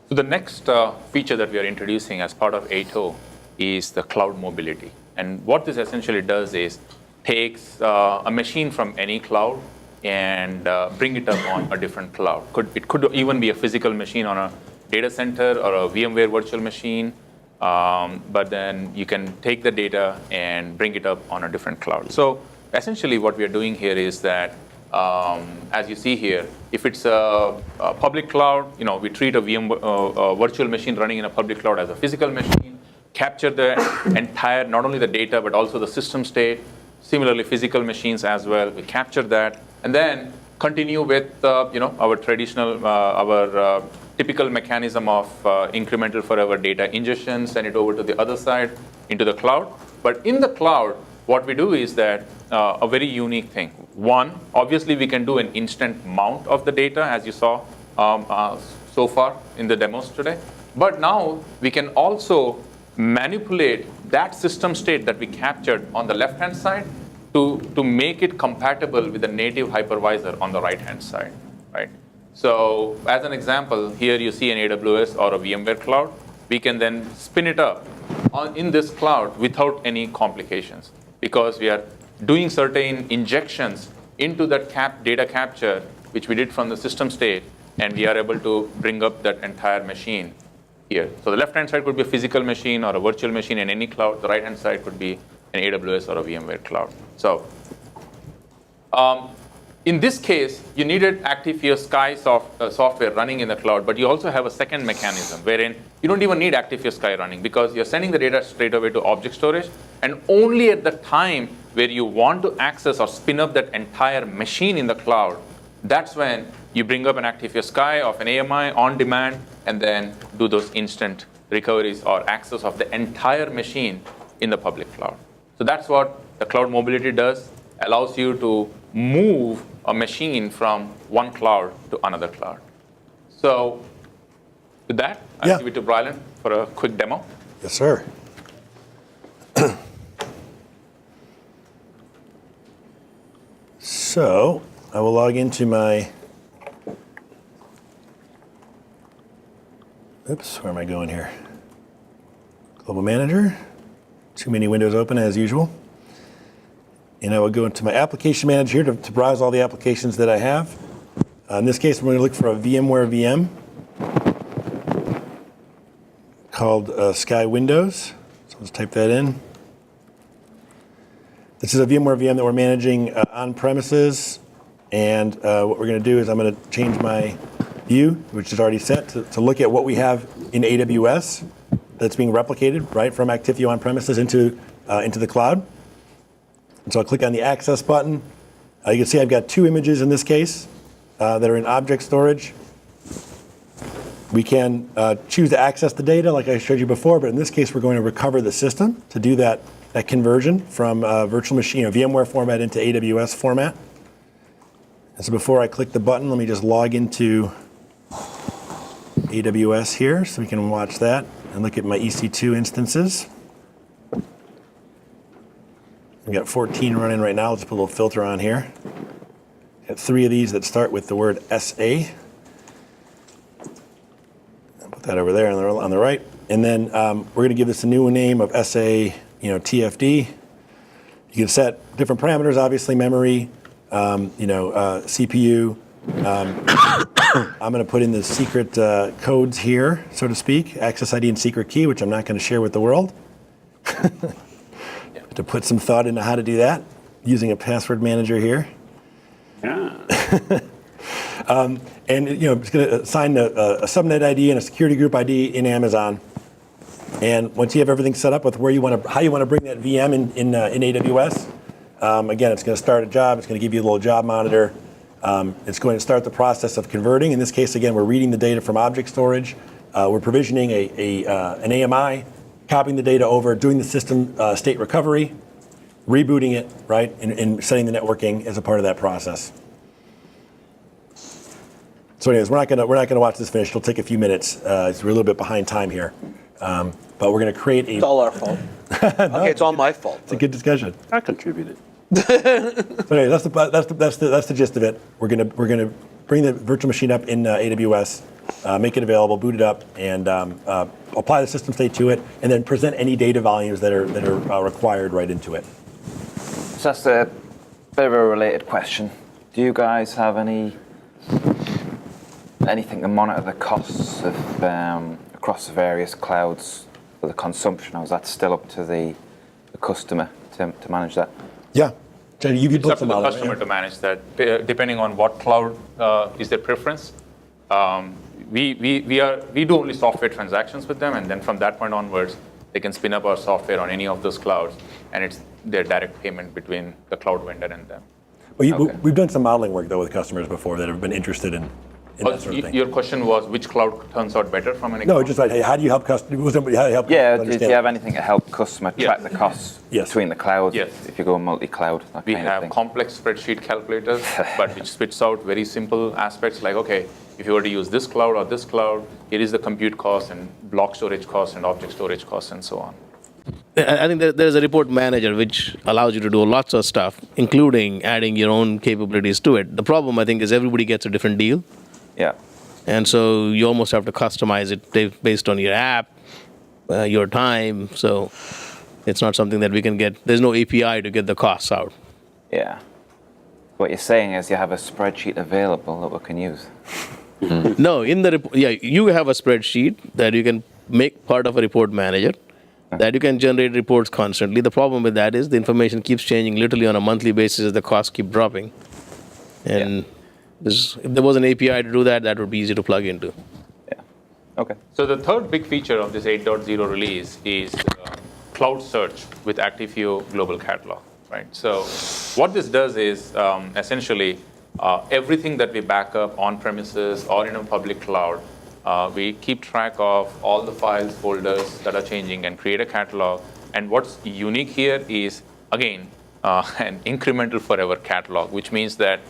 So the next feature that we are introducing as part of 8.0 is the cloud mobility. And what this essentially does is takes a machine from any cloud and bring it up on a different cloud. It could even be a physical machine on a data center or a VMware virtual machine, but then you can take the data and bring it up on a different cloud. So essentially what we are doing here is that, as you see here, if it's a public cloud, we treat a virtual machine running in a public cloud as a physical machine, capture the entire, not only the data, but also the system state. Similarly, physical machines as well, we capture that, and then continue with our traditional, our typical mechanism of incremental forever data ingestion, send it over to the other side into the cloud. But in the cloud, what we do is that a very unique thing. One, obviously we can do an instant mount of the data, as you saw so far in the demos today. But now we can also manipulate that system state that we captured on the left-hand side to make it compatible with the native hypervisor on the right-hand side, right? So as an example, here you see an AWS or a VMware cloud. We can then spin it up in this cloud without any complications, because we are doing certain injections into that data capture, which we did from the system state, and we are able to bring up that entire machine here. So the left-hand side could be a physical machine or a virtual machine in any cloud. The right-hand side could be an AWS or a VMware cloud. So in this case, you needed Actifio Sky software running in the cloud, but you also have a second mechanism wherein you don't even need Actifio Sky running, because you're sending the data straight away to object storage, and only at the time where you want to access or spin up that entire machine in the cloud, that's when you bring up an Actifio Sky of an AMI on demand and then do those instant recoveries or access of the entire machine in the public cloud. So that's what the cloud mobility does, allows you to move a machine from one cloud to another cloud. So with that, I'll give it to Brylan for a quick demo. Yes, sir. So I will log into my, where am I going here? Global Manager. Too many windows open as usual. And I will go into my application manager here to browse all the applications that I have. In this case, I'm going to look for a VMware VM called Sky Windows. So let's type that in. This is a VMware VM that we're managing on premises. And what we're going to do is I'm going to change my view, which is already set, to look at what we have in AWS that's being replicated, right, from Actifio on premises into the cloud. And so I'll click on the Access button. You can see I've got two images in this case that are in object storage. We can choose to access the data like I showed you before, but in this case we're going to recover the system to do that conversion from virtual machine, VMware format into AWS format. And so before I click the button, let me just log into AWS here so we can watch that and look at my EC2 instances. We've got 14 running right now. Let's put a little filter on here. Got 3 of these that start with the word SA. I'll put that over there on the right. And then we're going to give this a new name of SA, TFD. You can set different parameters, obviously memory, CPU. I'm going to put in the secret codes here, so to speak, access ID and secret key, which I'm not going to share with the world. To put some thought into how to do that using a password manager here. Yeah. And it's going to assign a subnet ID and a security group ID in Amazon. And once you have everything set up with how you want to bring that VM in AWS, again, it's going to start a job. It's going to give you a little job monitor. It's going to start the process of converting. In this case, again, we're reading the data from object storage. We're provisioning an AMI, copying the data over, doing the system state recovery, rebooting it, right, and setting the networking as a part of that process. So anyways, we're not gonna watch this finish. It'll take a few minutes. We're a little bit behind time here, but we're gonna create a. It's all our fault. No, okay, it's all my fault. It's a good discussion. I contributed. So anyway, that's the gist of it. We're gonna bring the virtual machine up in AWS, make it available, boot it up, and apply the system state to it, and then present any data volumes that are required right into it. So that's a bit of a related question. Do you guys have anything to monitor the costs of across the various clouds for the consumption, or is that still up to the customer to manage that? Yeah. Jenny, you've It's built up to some the models, customer right? to manage that, depending on what cloud is their preference. We do only software transactions with them, and then from that point onwards, they can spin up our software on any of those clouds, and it's their direct payment between the cloud vendor and them. Well, we've done some modeling work, though, with customers before that have been interested in that sort of thing. Your question was which cloud turns out better from an No, just like, hey, how do you help customers? How do you help Yeah, customers do understand? you have anything to help customer track the costs Yes. between the clouds? Yes. If you go multi-cloud, that We kind of have thing. complex spreadsheet calculators, but which spits out very simple aspects like, okay, if you were to use this cloud or this cloud, here is the compute cost and block storage cost and object storage cost and so on. I think there's a report manager which allows you to do lots of stuff, including adding your own capabilities to it. The problem, I think, is everybody gets a different deal. Yeah. And so you almost have to customize it based on your app, your time. So it's not something that we can get. There's no API to get the costs out. Yeah. What you're saying is you have a spreadsheet available that we can use. No, in the report, yeah, you have a spreadsheet that you can make part of a report manager, that you can generate reports constantly. The problem with that is the information keeps changing literally on a monthly basis as the costs keep dropping. And if there was an API to do that, that would be easy to plug into. Yeah. Okay. So the third big feature of this 8.0 release is cloud search with Actifio Global Catalog, right? So what this does is essentially everything that we back up on premises or in a public cloud, we keep track of all the files, folders that are changing and create a catalog. And what's unique here is, again, an incremental forever catalog, which means that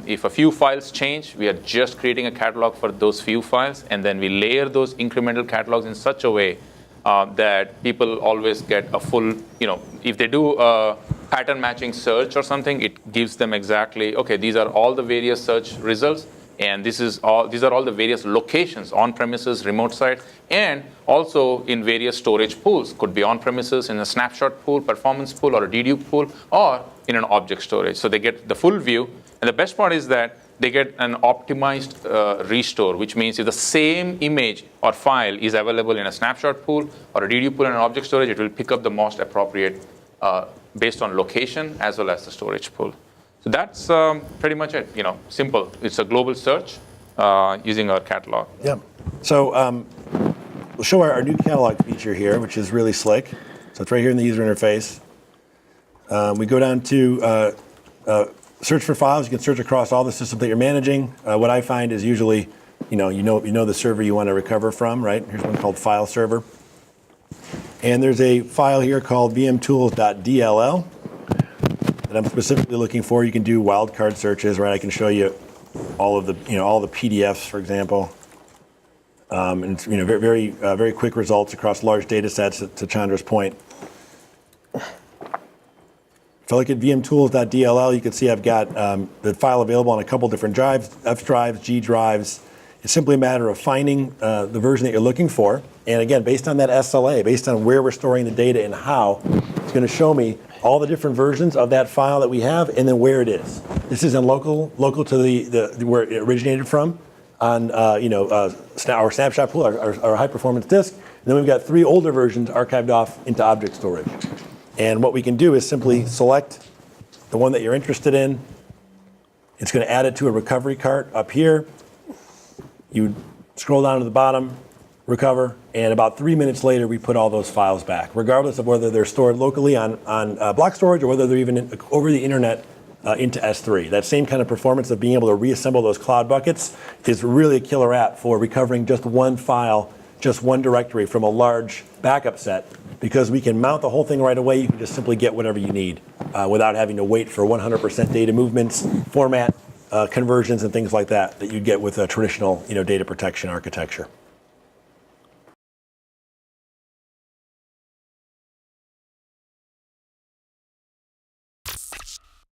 if a few files change, we are just creating a catalog for those few files, and then we layer those incremental catalogs in such a way that people always get a full, if they do a pattern matching search or something, it gives them exactly, okay, these are all the various search results, and these are all the various locations, on-premises, remote site, and also in various storage pools. Could be on-premises in a snapshot pool, performance pool, or a dedupe pool, or in an object storage. So they get the full view. And the best part is that they get an optimized restore, which means if the same image or file is available in a snapshot pool or a dedupe pool and an object storage, it will pick up the most appropriate based on location as well as the storage pool. So that's pretty much it. Simple. It's a global search using our catalog. Yeah. So we'll show our new catalog feature here, which is really slick. So it's right here in the user interface. We go down to search for files. You can search across all the systems that you're managing. What I find is usually, you know the server you want to recover from, right? Here's one called file server. And there's a file here called vmtools.dll that I'm specifically looking for. You can do wildcard searches, right? I can show you all of the, all the PDFs, for example. And it's, very, very quick results across large data sets, to Chandra's point. If I look at vmtools.dll, you can see I've got the file available on a couple different drives, F drives, G drives. It's simply a matter of finding the version that you're looking for. And again, based on that SLA, based on where we're storing the data and how, it's going to show me all the different versions of that file that we have and then where it is. This is in local to the where it originated from on our snapshot pool, our high performance disk. And then we've got 3 older versions archived off into object storage. And what we can do is simply select the one that you're interested in. It's going to add it to a recovery cart up here. You scroll down to the bottom, recover, and about 3 minutes later, we put all those files back, regardless of whether they're stored locally on block storage or whether they're even over the internet into S3. That same kind of performance of being able to reassemble those cloud buckets is really a killer app for recovering just one file, just one directory from a large backup set, because we can mount the whole thing right away. You can just simply get whatever you need without having to wait for 100% data movements, format conversions, and things like that you'd get with a traditional data protection architecture.